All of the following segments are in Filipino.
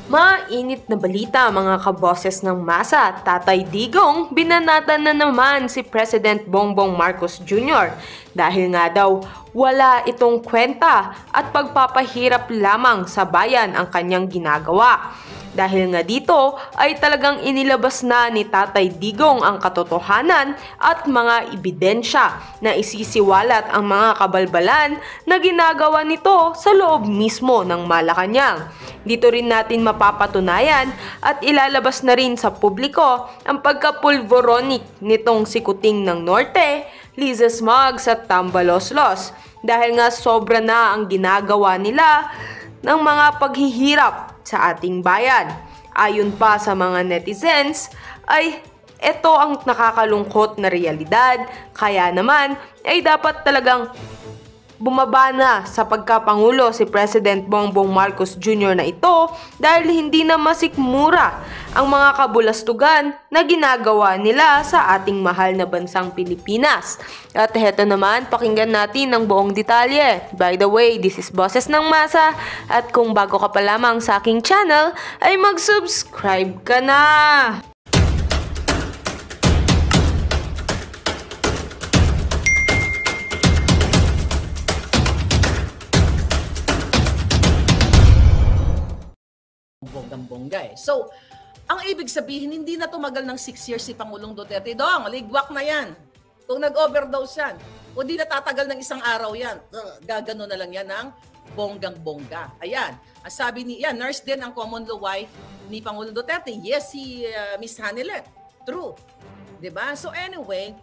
Mainit na balita mga kaboses ng masa, Tatay Digong binanatan na naman si President Bongbong Marcos Jr. dahil nga daw wala itong kwenta at pagpapahirap lamang sa bayan ang kanyang ginagawa. Dahil nga dito ay talagang inilabas na ni Tatay Digong ang katotohanan at mga ebidensya na isisiwalat ang mga kabalbalan na ginagawa nito sa loob mismo ng Malacanang. Dito rin natin mapapatunayan at ilalabas na rin sa publiko ang pagkapulvoronik nitong si Kuting ng Norte, Liza Smugs at Tambaloslos dahil nga sobra na ang ginagawa nila ng mga paghihirap sa ating bayan. Ayon pa sa mga netizens ay ito ang nakakalungkot na realidad, kaya naman ay dapat talagang bumaba na sa pagkapangulo si President Bongbong Marcos Jr. na ito dahil hindi na masikmura ang mga kabulastugan na ginagawa nila sa ating mahal na bansang Pilipinas. At heto naman, pakinggan natin ang buong detalye. By the way, this is Boses ng Masa at kung bago ka pa lamang sa aking channel ay mag-subscribe ka na! Bonggang-bongga eh. So, ang ibig sabihin, hindi na tumagal ng 6 years si Pangulong Duterte. Dong, ligwak na yan. Kung nag-overdose yan, o di natatagal ng isang araw yan, gagano na lang yan ng bonggang-bongga. Ayan, ang sabi ni, yan, nurse din ang common law wife ni Pangulong Duterte. Yes, si Miss Hanilet. True. Diba? So anyway,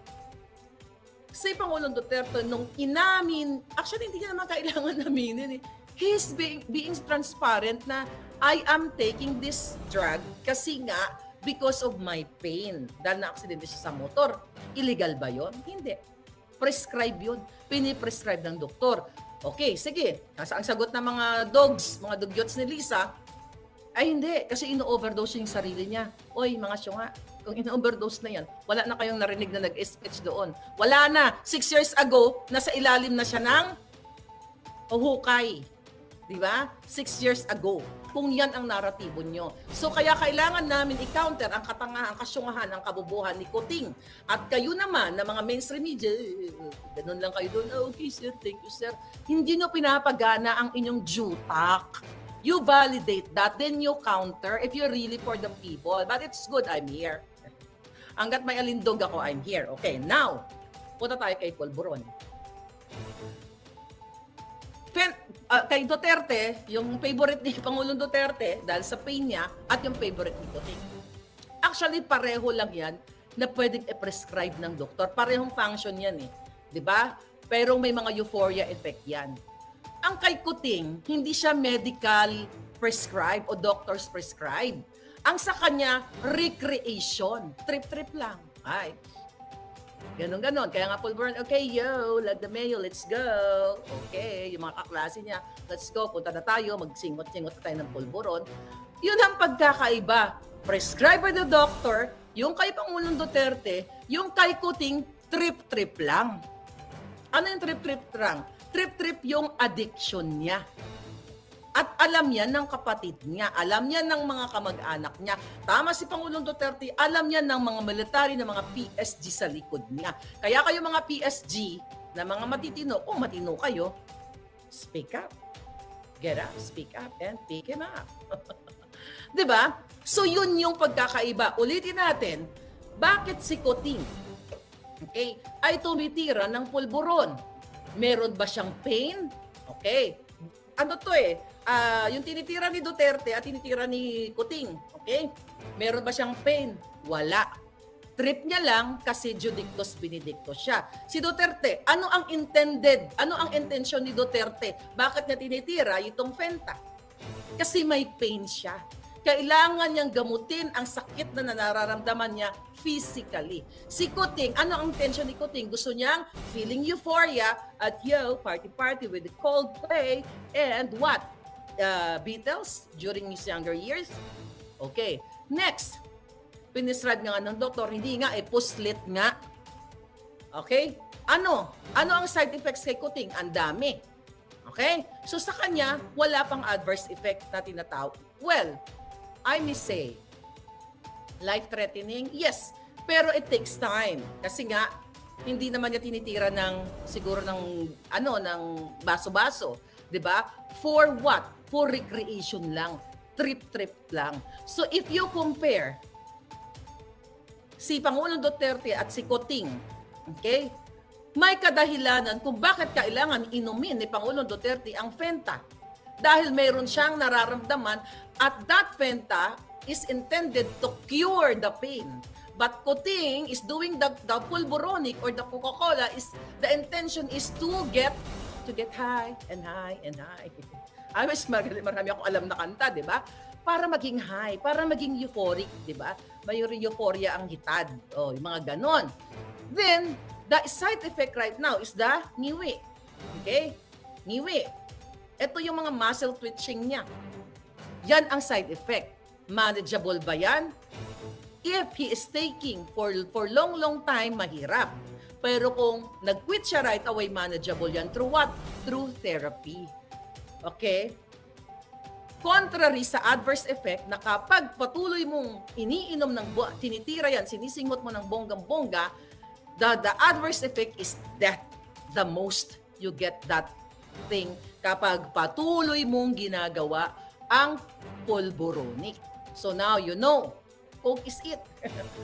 si Pangulong Duterte nung inamin, actually hindi niya naman kailangan aminin eh. He's being transparent na I am taking this drug kasi nga because of my pain. Dahil na-aksidente siya sa motor. Illegal ba yon? Hindi. Prescribe yun. Piniprescribe ng doktor. Okay, sige. Ang sagot ng mga dogs, mga dugyots ni Lisa, ay hindi. Kasi ino-overdose yung sarili niya. Oy, mga syunga, kung ino-overdose na yan, wala na kayong narinig na nag-speech doon. Wala na. 6 years ago, nasa ilalim na siya ng hukay. Diba? 6 years ago. Kung yan ang naratibo nyo. So kaya kailangan namin i-counter ang katangahan, kasyungahan, ang kabubuhan ni Kuting. At kayo naman, na mga mainstream media, ganun lang kayo doon, okay sir, thank you sir. Hindi nyo pinapagana ang inyong jutak. You validate that, then you counter if you're really for the people. But it's good, I'm here. Hanggat may alindog ako, I'm here. Okay, now, punta tayo kay Polvoron. Kay Duterte, yung favorite ni Pangulong Duterte dahil sa pain niya at yung favorite ni Kuting. Actually, pareho lang yan na pwedeng i-prescribe ng doktor. Parehong function yan eh. Diba? Pero may mga euphoria effect yan. Ang kay Kuting, hindi siya medical prescribe o doctor's prescribe. Ang sa kanya, recreation. Trip-trip lang. Ay. Ganon-ganon. Kaya nga Polvoron, okay, yo, lag the mayo, let's go. Okay, yung mga kaklase niya, let's go, punta na tayo, magsingot-singot tayo ng Polvoron. Yun ang pagkakaiba. Prescribe by the doctor, yung kay Pangulong Duterte, yung kay Kuting, trip-trip lang. Ano yung trip-trip lang? Trip-trip yung addiction niya. At alam yan ng kapatid niya, alam yan ng mga kamag-anak niya. Tama si Pangulong Duterte, alam yan ng mga military, ng mga PSG sa likod niya. Kaya kayo mga PSG na mga matitino, kung matino kayo, speak up. Get up, speak up, and pick him up. Diba? So yun yung pagkakaiba. Ulitin natin, bakit si Kuting, okay, ay tumitira ng Polvoron? Meron ba siyang pain? Okay. Ano to eh? Yung tinitira ni Duterte at tinitira ni Kuting, okay? Meron ba siyang pain? Wala. Trip niya lang kasi judictus benedictus siya. Si Duterte, ano ang intended? Ano ang intention ni Duterte? Bakit niya tinitira itong Fenta? Kasi may pain siya. Kailangan niyang gamutin ang sakit na nararamdaman niya physically. Si Kuting, ano ang intention ni Kuting? Gusto niyang feeling euphoria at yo, party-party with the Coldplay and what? Beatles during his younger years. Okay. Next, pinisrad nga ng doktor, hindi nga, puslit nga. Okay? Ano? Ano ang side effects kay Kuting? Ang dami. Okay? So sa kanya, wala pang adverse effect na tinatawag. Well, I may say, life-threatening, yes, pero it takes time. Kasi nga, hindi naman niya tinitira siguro ng baso-baso, 'di ba? For what? For recreation lang, trip-trip lang. So if you compare si Pangulong Duterte at si Coting, okay? May kadahilanan kung bakit kailangan inumin ni Pangulong Duterte ang Fenta. Dahil mayroon siyang nararamdaman at that Fenta is intended to cure the pain. But Coting is doing the pulboronic or the Coca-Cola the intention is to get high and high and high. I wish marami akong alam na kanta, di ba? Para maging high, para maging euphoric, di ba? May euphoria ang hitad. Oh, yung mga ganon. Then, the side effect right now is the ngiwi. Okay? Ngiwi. Ito yung mga muscle twitching niya. Yan ang side effect. Manageable ba yan? If he is taking for long time, mahirap. Pero kung nag-quit siya right away, manageable yan. Through what? Through therapy. Okay? Contrary sa adverse effect na kapag patuloy mong iniinom tinitira yan, sinisingot mo ng bonggang-bongga, the adverse effect is death. The most you get that thing kapag patuloy mong ginagawa ang pulboronic. So now you know, Coke is it.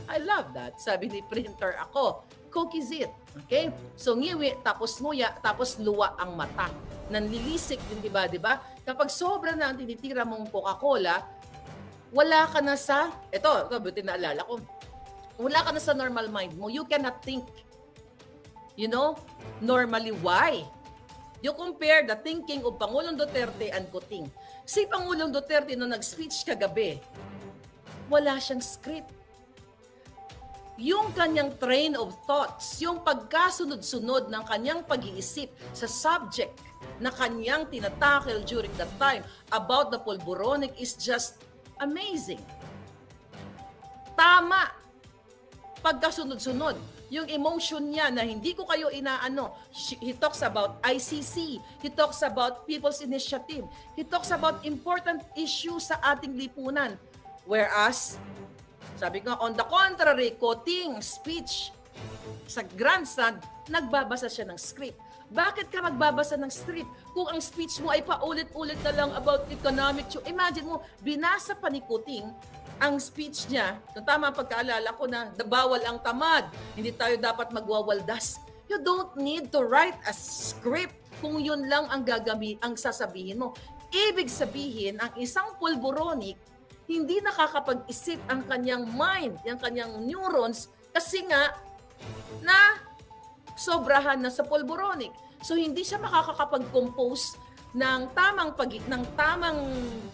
I love that. Sabi ni printer ako, Coke is it. Okay? So ngiwi, tapos nguya, tapos luwa ang mata. Nanlilisik din, di ba? Kapag sobra na ang tinitira mong Coca-Cola, wala ka na sa, ito buti naalala ko, wala ka na sa normal mind mo. You cannot think. You know? Normally, why? You compare the thinking of Pangulong Duterte and Coting. Si Pangulong Duterte nung nag-speech kagabi, wala siyang script. Yung kanyang train of thoughts, yung pagkasunod-sunod ng kanyang pag-iisip sa subject na kanyang tinatakil during that time about the pulboronic is just amazing. Tama. Pagkasunod-sunod. Yung emotion niya na hindi ko kayo inaano. He talks about ICC. He talks about People's Initiative. He talks about important issues sa ating lipunan. Whereas, sabi ko, on the contrary, Coting speech sa grandstand, nagbabasa siya ng script. Bakit ka magbabasa ng script? Kung ang speech mo ay paulit-ulit na lang about economic, imagine mo, binasa pa ni Coting ang speech niya, tama pagkaalala ko na bawal ang tamad, hindi tayo dapat magwawaldas. You don't need to write a script kung yun lang ang ang sasabihin mo. Ibig sabihin, ang isang pulboronic, hindi nakakapag-isip ang kanyang mind, ang kanyang neurons, kasi nga, na sobrahan na sa pulboronic. So, hindi siya makakapag-compose ng tamang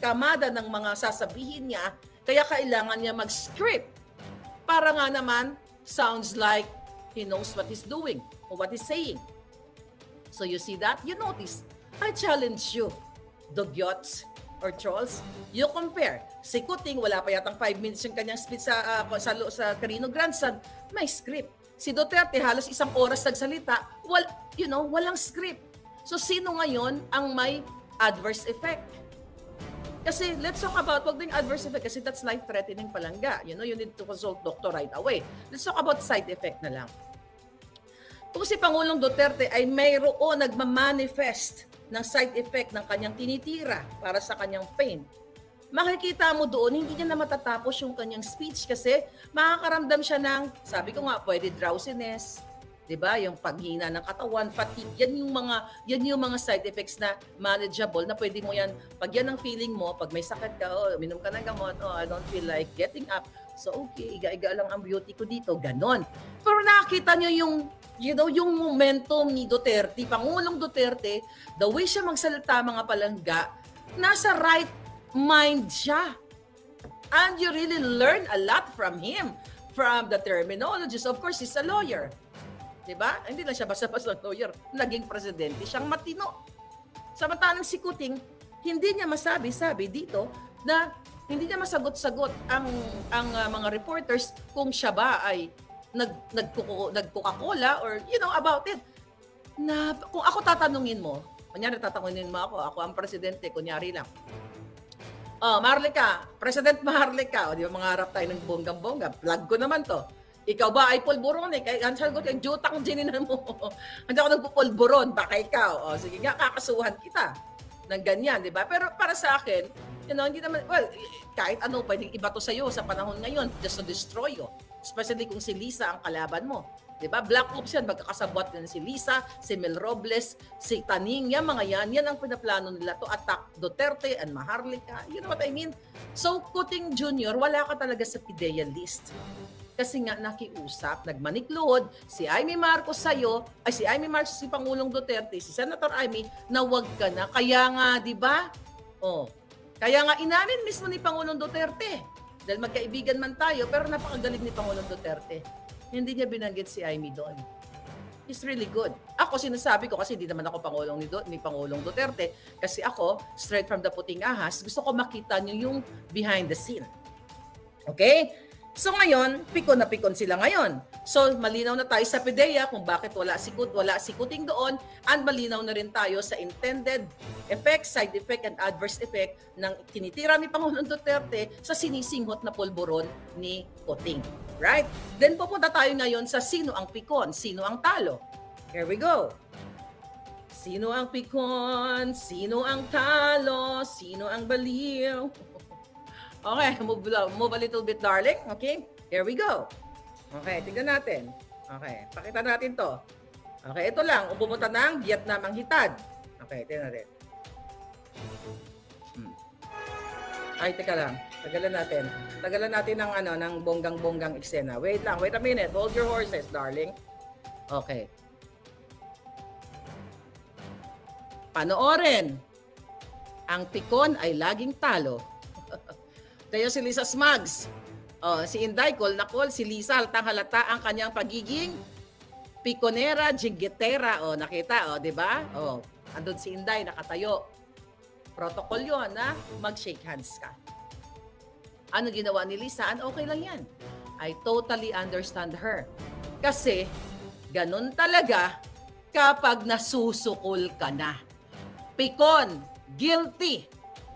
kamada ng mga sasabihin niya, kaya kailangan niya mag-script. Para nga naman, sounds like he knows what he's doing or what he's saying. So, you see that? You notice. I challenge you, dugyots, or trolls, you compare. Si Coting, wala pa yatang 5 minutes yung kanyang speech sa Carino Grandstand, may script. Si Duterte, halos 1 oras nagsalita, walang script. So, sino ngayon ang may adverse effect? Kasi, let's talk about, wag din adverse effect, kasi that's life-threatening palangga. You need to consult doctor right away. Let's talk about side effect na lang. Kung si Pangulong Duterte ay mayroon nagmamanifest ng side effect ng kanyang tinitira para sa kanyang pain, makikita mo doon, hindi niya na matatapos yung kanyang speech kasi makakaramdam siya ng, sabi ko nga, pwede drowsiness, 'di ba? Yung paghina ng katawan, fatigue, yan yung mga side effects na manageable, na pwede mo yan, pag yan ang feeling mo, pag may sakit ka, minom ka ng gamot, I don't feel like getting up. So okay, iga-iga lang ang beauty ko dito, ganon. Pero nakita niyo yung momentum ni Duterte, Pangulong Duterte, the way siya magsalita mga palangga, nasa right mind siya. And you really learn a lot from him, from the terminologies. Of course, he's a lawyer. Diba? Hindi lang siya basta-basta lawyer. Naging presidente, siyang matino. Samantalang si Coting, hindi niya masabi dito na hindi niya masagot-sagot ang mga reporters kung siya ba ay nag-Coca-Cola or about it. Na kung ako tatanungin mo, kunyari tatanungin mo ako ang presidente, kunyari lang. Oh, Marlica, President Marlica, o di ba mangarap tayo ng bonggang-bongga, plug ko naman to. Ikaw ba ay pulburon eh? Kaya sabi ko, yung juta kong gininan mo. Hindi ako nagpupulburon, baka ikaw. O sige nga, kakasuhan kita ng ganyan, di ba? Pero para sa akin, hindi naman, well, kahit ano, pwedeng iba to sa'yo sa panahon ngayon, just to destroy you. Especially kung si Lisa ang kalaban mo. Diba? Black Ops yan, magkakasabot din si Lisa, si Mel Robles, si Taning, yan mga yan ang pinaplano nila to attack Duterte and Maharlika. You know what I mean? So, Kuting Jr., wala ka talaga sa PIDEA list. Kasi nga nakiusap, nagmanikluhod, si Amy Marcos sa'yo, ay si Amy Marcos, si Pangulong Duterte, si Senator Amy, na wag ka na. Kaya nga, di ba? Oh, kaya nga inamin mismo ni Pangulong Duterte. Dahil magkaibigan man tayo, pero napakagaling ni Pangulong Duterte. Hindi niya binanggit si Amy doon. He's really good. Ako sinasabi ko, kasi hindi naman ako Pangulong ni Pangulong Duterte, kasi ako, straight from the puting ahas, gusto ko makita niyo yung behind the scene. Okay? So ngayon, pikon na pikon sila ngayon. So malinaw na tayo sa PIDEA kung bakit wala si Kuting doon, and malinaw na rin tayo sa intended effect, side effect, and adverse effect ng tinitira ni Pangulong Duterte sa sinisinghot na pulburon ni Kuting. Right? Then pupunta tayo ngayon sa sino ang pikon, sino ang talo. Here we go. Sino ang pikon, sino ang talo, sino ang baliw. Okay, move a little bit, darling. Okay, here we go. Okay, tingnan natin. Okay, pakita natin to. Okay, ito lang. Pumunta ng Vietnam ang hitad. Okay, tingnan natin. Ay, teka lang. Tagalan natin ng bonggang-bonggang eksena. Wait lang, wait a minute. Hold your horses, darling. Okay. Panoorin. Ang pikon ay laging talo. Tayo si Lisa Smugs. Si Inday, call na call. Si Lisa, halata ang kanyang pagiging pikonera, jinggitera. Nakita, di ba? Andun si Inday, nakatayo. Protocol yun, na mag-shake hands ka. Ano ginawa ni Lisa? Okay lang yan. I totally understand her. Kasi, ganun talaga kapag nasusukol ka na. Pikon, guilty,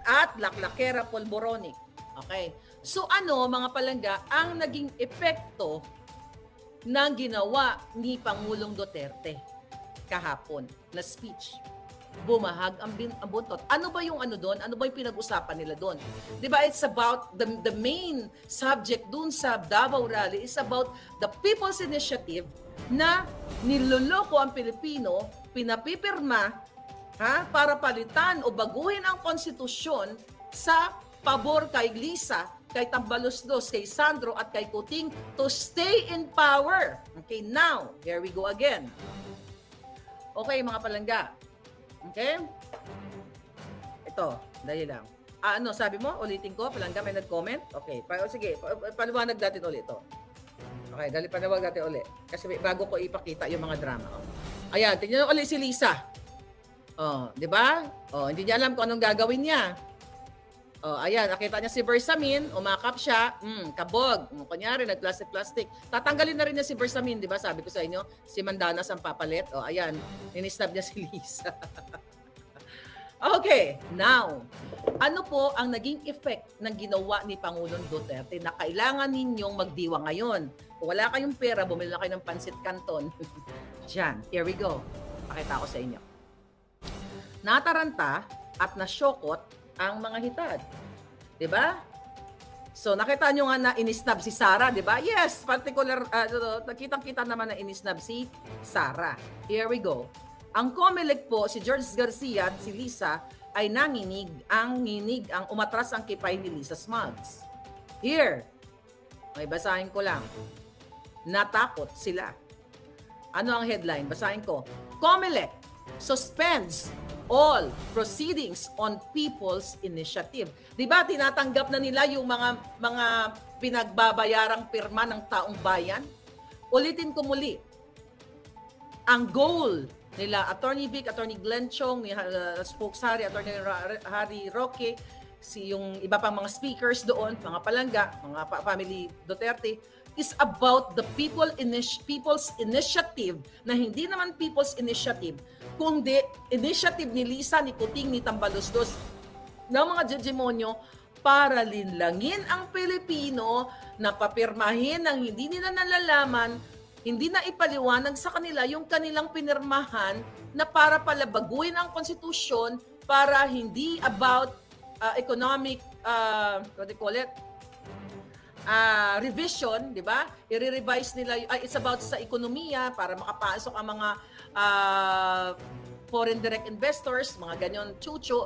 at laklakera polboronic. Okay? So mga palangga, ang naging epekto ng ginawa ni Pangulong Duterte kahapon na speech? Bumahag ang buntot. Ano ba yung doon? Ano ba yung pinag-usapan nila doon? Diba, it's about the main subject doon sa Davao Rally is about the People's Initiative na niloloko ang Pilipino, pinapipirma para palitan o baguhin ang konstitusyon sa pabor kay Lisa, kay Tambaloslos, kay Sandro at kay Kuting to stay in power. Okay, now, here we go again. Okay, mga palangga. Okay? Ito, dali lang. Sabi mo? Ulitin ko? Palangga, may nag-comment? Okay, sige, paliwanag natin ulit ito. Okay, dali paliwanag natin ulit. Kasi bago ko ipakita yung mga drama. Ayan, tingnan ulit si Lisa. Di ba? Hindi niya alam kung anong gagawin niya. Ayan, nakita niya si Bersamin, umakap siya, kabog. Kunyari, nag-plastic. Tatanggalin na rin niya si Bersamin, di ba? Sabi ko sa inyo, si Mandanas ang papalit. Ayan, ninistab niya si Lisa. Okay, now, ano po ang naging effect ng ginawa ni Pangulong Duterte na kailangan ninyong magdiwa ngayon? Kung wala kayong pera, bumili na kayo ng pansit canton. Diyan, here we go. Pakita ko sa inyo. Nataranta at nasyokot ang mga hitad. 'Di ba? So nakita nyo nga na inisnab si Sara, 'di ba? Yes, particular nakitang-kita naman na inisnab si Sara. Here we go. Ang COMELEC po, si George Garcia at si Lisa ay nanginig ang umatras ang kipay ni Lisa Smugs. Here. May basahin ko lang. Natakot sila. Ano ang headline? Basahin ko. COMELEC suspends all proceedings on People's Initiative. Di ba tinatanggap na nila yung mga pinagbabayarang pirma ng taong bayan? Ulitin ko muli. Ang goal nila, Attorney Vic, Attorney Glenn Chong, ni Spokesari, Attorney Harry Roque, yung iba pang mga speakers doon, mga palangga, mga family Duterte, is about the people's initiative na hindi naman people's initiative, kundi initiative ni Lisa, ni Kuting, ni Tambaloslos, ng mga demonyo para linlangin ang Pilipino na papirmahin ng hindi nila nalalaman, hindi na ipaliwanag sa kanila yung kanilang pinirmahan na para pala baguhin ang konstitusyon para hindi about economic, what do you call it? Revision, di ba? I-revise nila, it's about sa ekonomiya para makapasok ang mga foreign direct investors, mga ganyan chucho.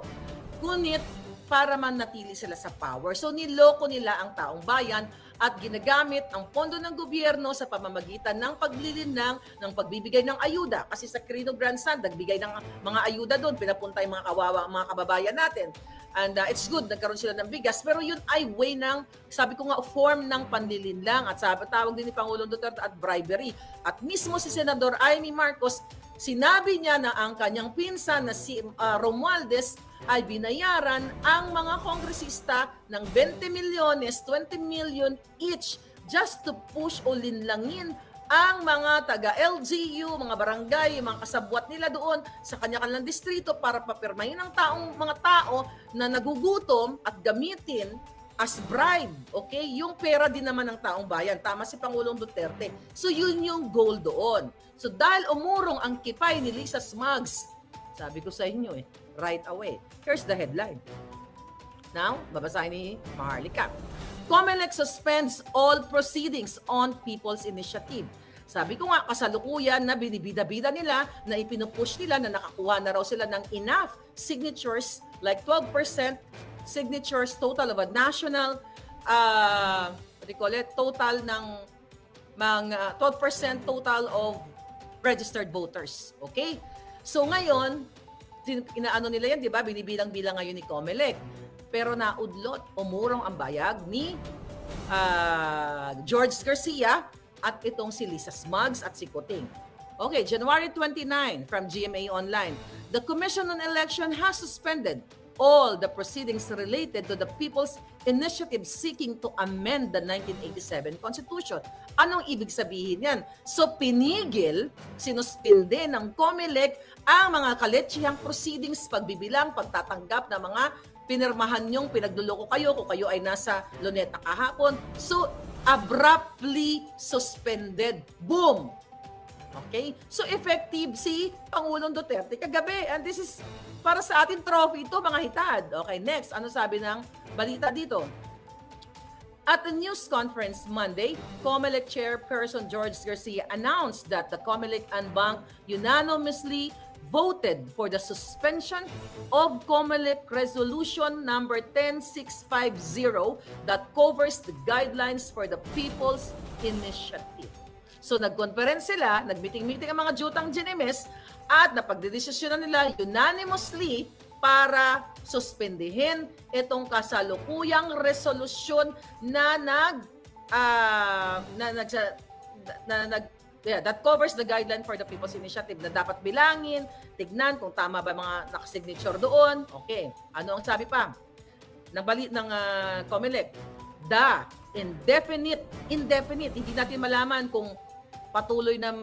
Ngunit para manatili sila sa power. So niloko nila ang taong bayan at ginagamit ang pondo ng gobyerno sa pamamagitan ng paglilinang, ng pagbibigay ng ayuda. Kasi sa Quirino Grandstand, nagbigay ng mga ayuda doon, pinapunta yung mga kawawa, mga kababayan natin. And it's good, nagkaroon sila ng bigas. Pero yun ay way ng, sabi ko nga, form ng panlilinlang. At sabi, tawag din ni Pangulong Duterte at bribery. At mismo si Senador Amy Marcos, sinabi niya na ang kanyang pinsan na si Romualdez ay binayaran ang mga kongresista ng 20 milyones, 20 million each just to push o linlangin ang mga taga-LGU, mga barangay, mga kasabwat nila doon sa kanya-kanilang distrito para papirmahin ang mga tao na nagugutom at gamitin as bribe, okay? Yung pera din naman ng taong bayan. Tama si Pangulong Duterte. So yun yung goal doon. So dahil umurong ang kipay ni Lisa Smugs, sabi ko sa inyo right away. Here's the headline. Now, babasahin ni Maharlika. COMELEC suspends all proceedings on People's Initiative. Sabi ko nga, kasalukuyan na binibida-bida nila, na ipinupush nila, na nakakuha na raw sila ng enough signatures, like 12% signatures total of a national, what do you call it, total ng 12% total of registered voters. Okay? So ngayon, inaano nila yan, di ba? Binibilang-bilang ngayon ni COMELEC. Pero naudlot, umurong ang bayag ni George Garcia at itong si Lisa Smugs at si Coting. Okay, January 29 from GMA Online. The Commission on Election has suspended all the proceedings related to the People's Initiative seeking to amend the 1987 Constitution. Anong ibig sabihin yan? So pinigil, sinuspinde ng COMELEC ang mga kaletsihang proceedings, pagbibilang, pagtatanggap ng mga pinirmahan nyong pinagluloko kayo kung kayo ay nasa Luneta kahapon. So abruptly suspended. Boom! Okay? So effective si Pangulong Duterte kagabi. And this is para sa ating trophy ito, mga hitad. Okay, next. Ano sabi ng balita dito? At the news conference Monday, COMELEC Chairperson George Garcia announced that the COMELEC and Bank unanimously voted for the suspension of COMELEC Resolution number 10650 that covers the guidelines for the People's Initiative. So nagkonference sila, nagmeeting-meeting ang mga jutang Ginemes at napagdedesisyonan nila unanimously para suspendihin itong kasalukuyang resolusyon na that covers the guideline for the People's Initiative na dapat bilangin, tignan kung tama ba mga nakasignature doon. Okay, ano ang sabi pa ng COMELEC? The indefinite, hindi natin malaman kung patuloy na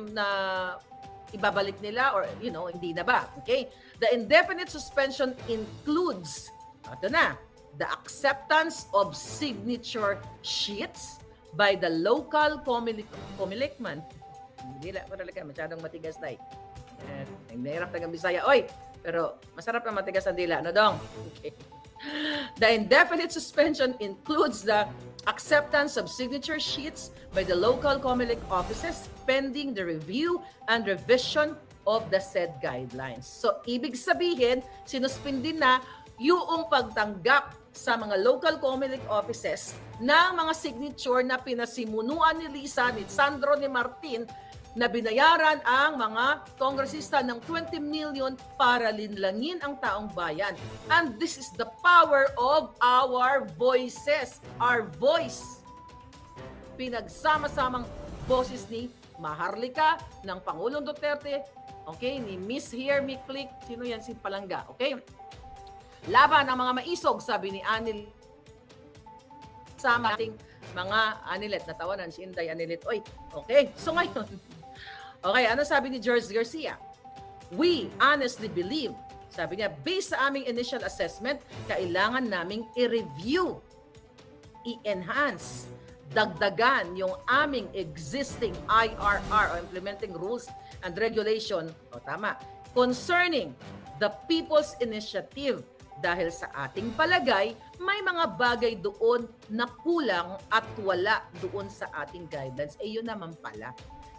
ibabalik nila or hindi na ba. Okay? The indefinite suspension includes, ito na, the acceptance of signature sheets by the local COMELECman. Hindi lang talaga, masyadong matigas na nahirap tagang Bisaya. Oy! Pero masarap na matigas ang dila. Ano dong? Okay. The indefinite suspension includes the acceptance of signature sheets by the local COMELEC offices pending the review and revision of the said guidelines. So, ibig sabihin, sinuspindi na yung pagtanggap sa mga local COMELEC offices ng mga signature na pinasimunuan ni Lisa, ni Sandro, ni Martin, na binayaran ang mga kongresista ng 20 million para linlangin ang taong bayan. And this is the power of our voices. Our voice. Pinagsama-samang boses ni Maharlika, ng Pangulong Duterte, okay, ni Miss Here, Mi Click, sino yan? Si Palangga, okay? Laban ang mga maisog, sabi ni Anil, sama ating mga Anilet, natawanan si Inday Anilet. Oy, okay, so ngayon, okay, ano sabi ni George Garcia? We honestly believe Sabi niya, based sa aming initial assessment, kailangan naming i-review, i-enhance, dagdagan yung aming existing IRR o Implementing Rules and Regulation, tama, concerning the People's Initiative dahil sa ating palagay, may mga bagay doon na kulang at wala doon sa ating guidelines. Yun naman pala.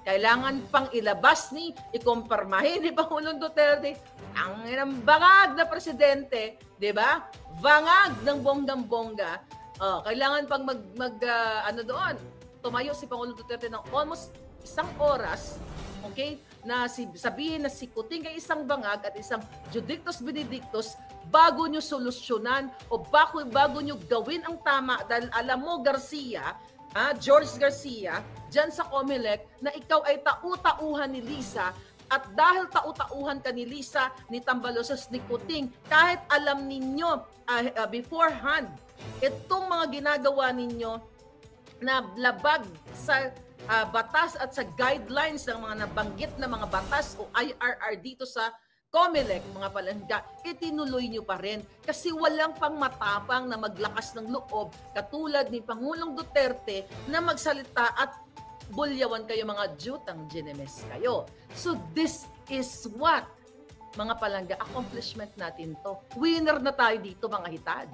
Kailangan pang ilabas ikumpirmahin ni Pangulong Duterte ang bangag na presidente, di ba? Bangag ng bonggang-bongga. Kailangan pang doon, tumayo si Pangulong Duterte ng almost 1 oras, okay, na sabihin na si Kuting ay isang bangag at isang judictus benedictus bago nyo solusyonan o bago nyo gawin ang tama dahil alam mo, Garcia, George Garcia, dyan sa COMELEC, na ikaw ay tau-tauhan ni Lisa at dahil tau-tauhan ka ni Lisa, ni Tambalosas, ni Kuting, kahit alam ninyo beforehand, itong mga ginagawa ninyo na labag sa batas at sa guidelines ng mga nabanggit na mga batas o IRR dito sa COMELEC, mga palangga, itinuloy nyo pa rin kasi walang pang matapang na maglakas ng loob katulad ni Pangulong Duterte na magsalita at bulyawan kayo mga jutang ginemes kayo. So this is what, mga palangga, accomplishment natin to. Winner na tayo dito, mga hitad.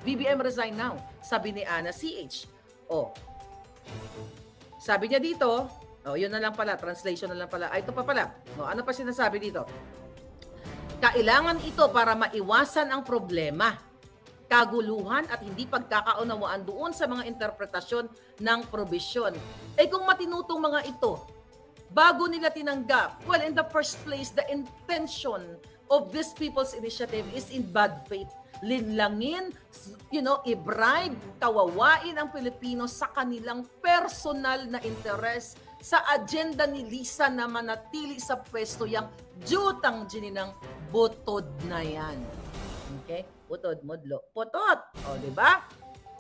BBM resign now, sabi ni Ana CH. Sabi niya dito, yun na lang pala, translation na lang pala. Ito pa pala. Ano pa sinasabi dito? Kailangan ito para maiwasan ang problema, kaguluhan at hindi pagkakaunawaan doon sa mga interpretasyon ng probisyon. Kung matinutong mga ito, bago nila tinanggap, well, in the first place, the intention of this People's Initiative is in bad faith. Linlangin, i-bribe, kawawain ang Pilipino sa kanilang personal na interes sa agenda ni Lisa na manatili sa pwesto yang jutang gininang butod na yan. Okay? Butod, modlo. Putot! Di ba?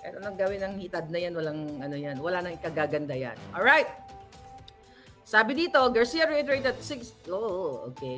Kahit anong gawin ng hitad na yan, walang wala nang ikagaganda yan. Alright. Sabi dito, Garcia reiterated okay.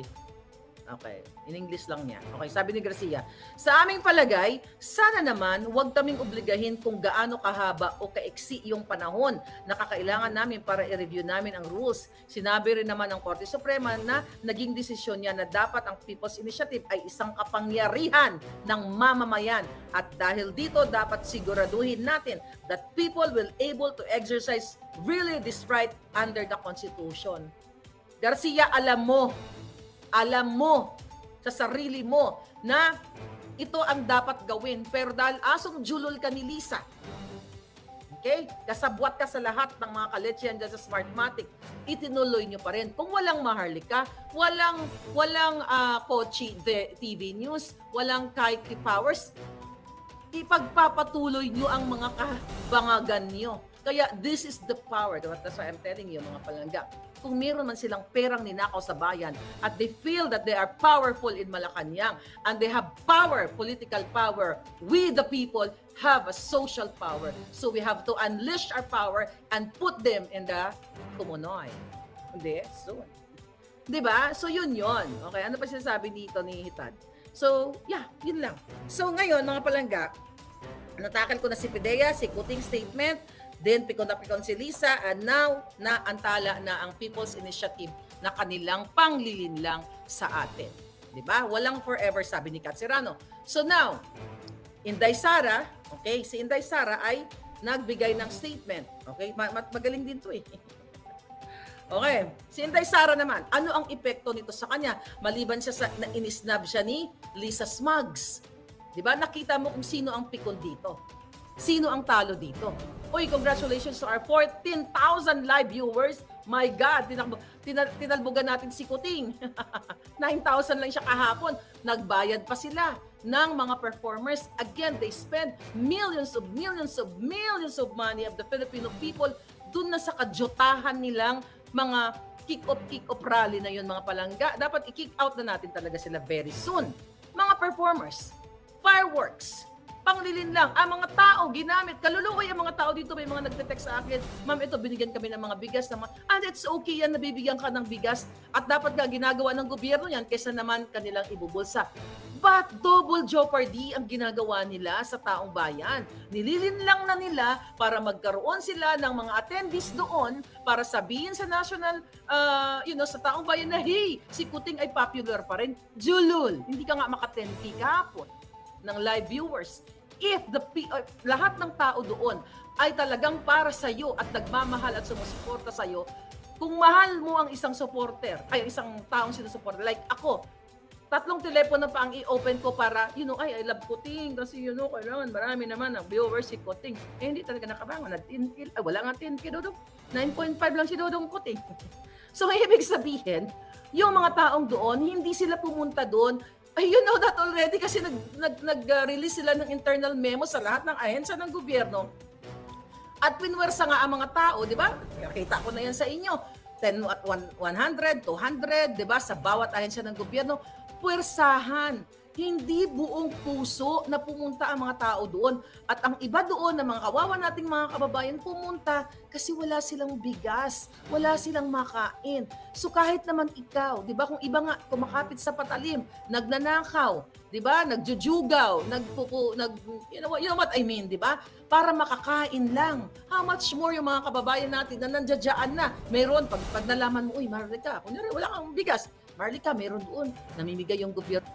Okay, in English lang niya. Okay, sabi ni Garcia, sa aming palagay, sana naman huwag kaming obligahin kung gaano kahaba o kaiksi yung panahon na kakailangan namin para i-review namin ang rules. Sinabi rin naman ng Korte Suprema na naging desisyon niya na dapat ang People's Initiative ay isang kapangyarihan ng mamamayan at dahil dito dapat siguraduhin natin that people will able to exercise really this right under the Constitution. Garcia, alam mo sa sarili mo na ito ang dapat gawin. Pero dahil asong julol ka ni Lisa, okay, kasabwat ka sa lahat ng mga kaletsyan dyan sa Smartmatic, itinuloy nyo pa rin. Kung walang Maharlika, walang Kochi TV News, walang Kaiki Powers, ipagpapatuloy nyo ang mga kabangagan nyo. Kaya this is the power. That's why I'm telling you, mga palangga. Kung meron man silang perang ninakaw sa bayan at they feel that they are powerful in Malacanang and they have power, political power, we the people have a social power. So we have to unleash our power and put them in the Kumunoy. Hindi? So, diba? So yun. Okay, ano pa sinasabi dito ni Hitad? So, yeah, yun lang. So ngayon, mga palangga, natakal ko na si Pidea, si Kuting statement, then pikon na pikon si Lisa, and now naantala na ang People's Initiative na kanilang panglilinlang sa atin. Diba? Walang forever, sabi ni Kat Serrano. So now, Inday Sara, okay, si Inday Sara ay nagbigay ng statement. Okay, magaling din to eh. Okay, si Inday Sara naman, ano ang epekto nito sa kanya? Maliban siya sa na inisnab siya ni Lisa Smugs. Diba? Nakita mo kung sino ang pikon dito. Sino ang talo dito? Uy, congratulations to our 14,000 live viewers. My God, tinalbogan natin si Kuting. 9,000 lang siya kahapon. Nagbayad pa sila ng mga performers. Again, they spend millions of money of the Filipino people dun na sa kajotahan nilang mga kick-off rally na yun, mga palangga. Dapat i-kick out na natin talaga sila very soon. Mga performers, fireworks, panglilin lang. Ang mga tao ginamit, kaluluoy ang mga tao dito, may mga nagte-text sa akin, ma'am, ito, binigyan kami ng mga bigas naman. And it's okay yan, nabibigyan ka ng bigas at dapat nga ginagawa ng gobyerno yan kaysa naman kanilang ibubulsa. But double jeopardy ang ginagawa nila sa taong bayan. Nililin lang na nila para magkaroon sila ng mga attendees doon para sabihin sa national, sa taong bayan na, hey, si Kuting ay popular pa rin. Julul, hindi ka nga maka-10K kahapon ng live viewers. If lahat ng tao doon ay talagang para sa iyo at nagmamahal at sumusuporta sa iyo, kung mahal mo ang isang supporter, ay isang taong sinusuporter, like ako, 3 telepono pa ang i-open ko para, I love Kuting kasi, kailangan marami naman ang viewers si Kuting. Eh, hindi talaga nakabangon. Wala nga 10K Dodong. 9.5 lang si Dodong Kuting. So, ibig sabihin, yung mga taong doon, hindi sila pumunta doon. Ay, you know that already kasi nag-release sila ng internal memo sa lahat ng ahensya ng gobyerno. At pinwersa nga ang mga tao, di ba? Nakita ko na yan sa inyo. 10 at 100, 200, di ba? Sa bawat ahensya ng gobyerno, puwersahan. Hindi buong puso na pumunta ang mga tao doon. At ang iba doon na mga kawawa nating mga kababayan pumunta kasi wala silang bigas, wala silang makain. So kahit naman ikaw, di ba, kung iba nga kumakapit sa patalim, nagnanakaw, di ba, nagjujugaw, you know what I mean, di ba? Para makakain lang. How much more yung mga kababayan natin na nandiyadyaan na. Mayroon, pag nalaman mo, uy, Marlica, kunyari, wala kang bigas. Marlica, meron doon. Namimigay yung gobyerno.